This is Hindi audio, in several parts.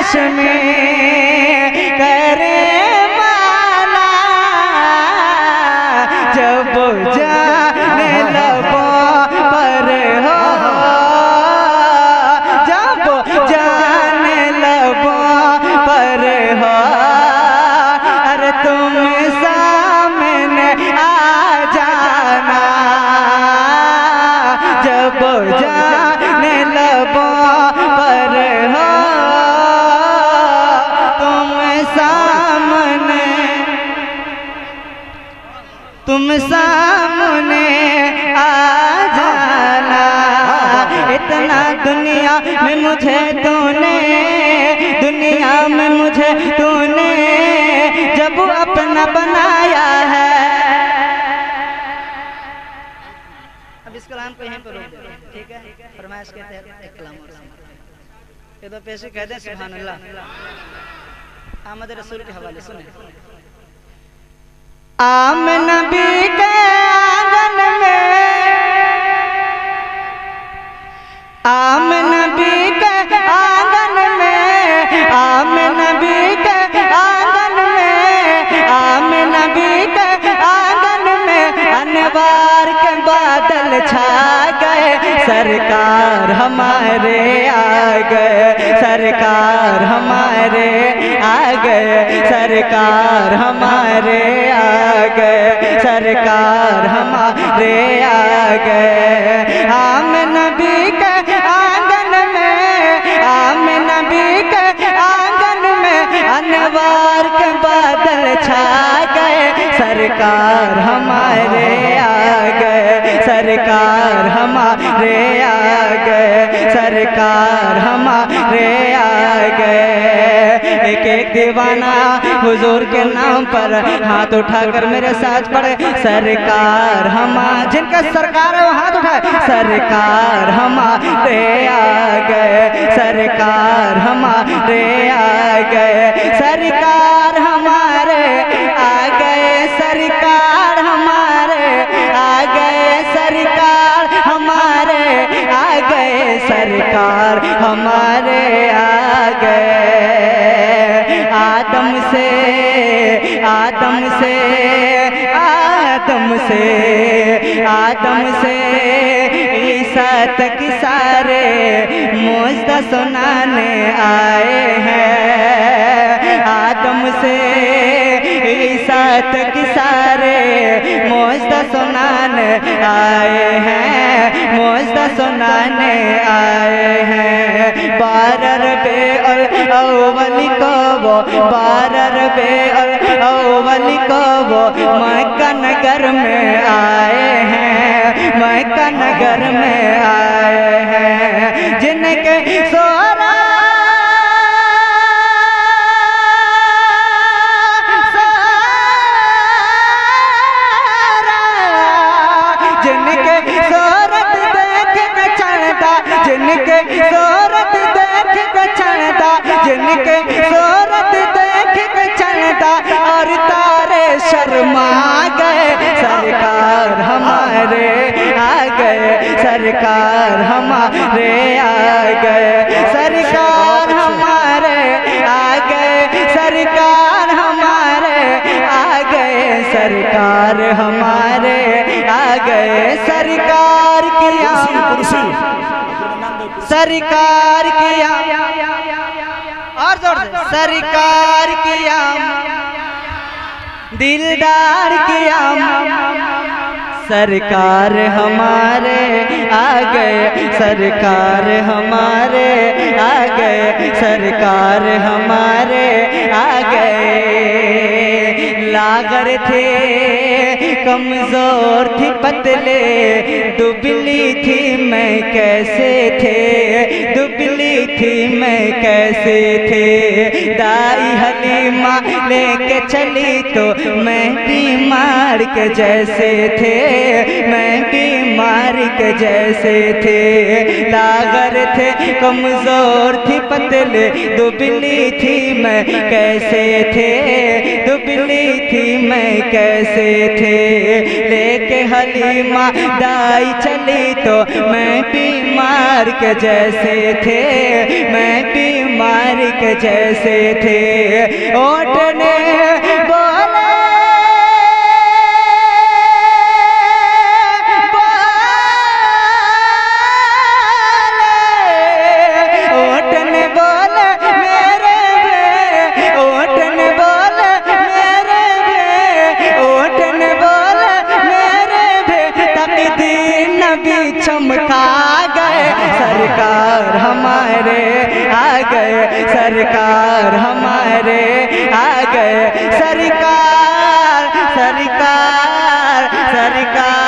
चश्मे करे माला, जब जाने लबों पर हो, जब जाने लबों पर हो, अरे तुम सामने आ जाना, जब जाने लबों पर हो, तुम सामने आ जाना। इतना दुनिया में मुझे तूने, दुनिया में मुझे तूने जब अपना बनाया है। अब इस कलाम को यहीं पर रोक दो, ठीक है? फरमाइश के तहत एक कलाम और ये दो पेश कहते हैं सुभान अल्लाह। आमद रसूल के हवाले सुने। आम नबी के आंगन में, आम नबी के आंगन में, आम नबी के आंगन में, आम नबी के आंगन में अनवार के बादल छा गए, सरकार हमारे आ गए, सरकार हमारे आ गए, सरकार हमारे आ गए, सरकार हमारे आ गए। आम नबी के आंगन में, आम नबी के आंगन में अनवार के बादल छा गए, सरकार हमारे आ गए, सरकार हमारे आ गए, सरकार हमारे आ गए। एक एक दीवाना हुजूर के नाम पर हाथ उठाकर मेरे साथ पढ़े, सरकार हमारे, जिनका सरकार है वो हाथ उठाए, सरकार हमारे आ गए, सरकार हमारे आ गए, सरकार हमारे आ गए, सरकार हमारे आ गए, सरकार हमारे आ गए, सरकार हमारे आ गए। आदम से, आदम से, आदम से, आदम से ईसा तक सारे मौजदा सुनाने आए हैं। आदम से ईसा तक सारे मौजदा सुनाने आए हैं, मौजदा सुनाने आए हैं। 12 रबीउल अव्वल को वो, 12 रबीउल अव्वल को वो मक्का नगर में आए हैं, मक्का नगर में आए हैं। जिनके सोरा जिनके सूरत देख के चलता, जिनके सूरत देख के चलता और तारे शर्मा गए, सरकार हमारे आ गए, सरकार हमारे आ गए, सरकार हमारे आ गए, सरकार हमारे आ गए, सरकार हमारे आ गए। सरकार की सरकार किया और जोर से, सरकार किया दिलदार किया, सरकार हमारे आ गए, सरकार हमारे आ गए, सरकार हमारे आ गए। लागर थे, कमजोर थी, पतले दुबली थी, मैं कैसे थे, दुबली थी मैं कैसे थे। दाई हलीमा लेके चली तो मैं बीमार के जैसे थे, मैं बीमार के जैसे थे। लागर थे, कमजोर थी, पतले दुबली थी, मैं कैसे थे, ली थी मैं कैसे थे, लेके हलीमा दाई चली तो मैं बीमार के जैसे थे, मैं बीमार के जैसे थे। ओठ ने बोले चमका गए सरकार हमारे आ गए, सरकार हमारे आ गए, सरकार सरकार सरकार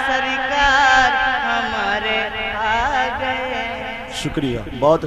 सरकार हमारे आ गए। शुक्रिया बहुत।